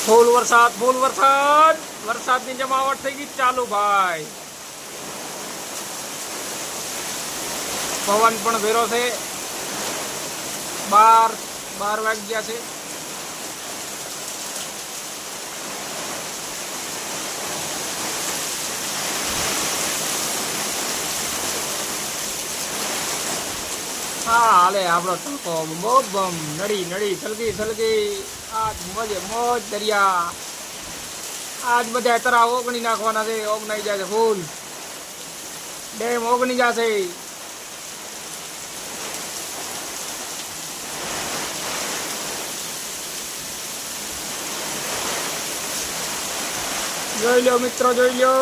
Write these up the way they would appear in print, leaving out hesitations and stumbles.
ફૂલ વરસાદ, ફૂલ વરસાદ. વરસાદની જમાવટ થઈ ગઈ ચાલુ ભાઈ. પવન પણ ભેરો છે. 12 વાગ્યા છે. હા હાલે આપણો ટકો બમ નડી નડી સલગી આજ મોજે મોજ દરિયા. આજ બધા તરાવ ઓગણી નાખવાના છે. ઓગણાઈ જશે ફૂલ. ડેમ ઓગણી જશે. જોઈ લો મિત્રો, જોઈ લો.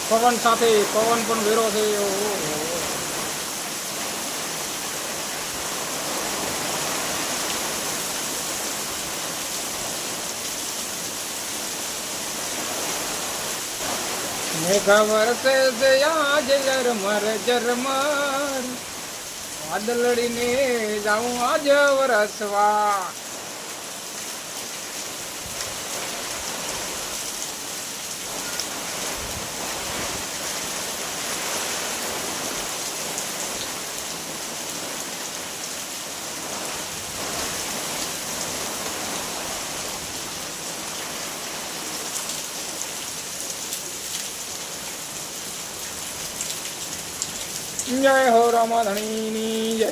પવન સાથે પવન પણ વેરો છે. મેઘા વરસે છે આજ ઝરમર ઝરમર. વાદળડીને જાઉં આજ વરસવા. જય હો રામાધણીની જય.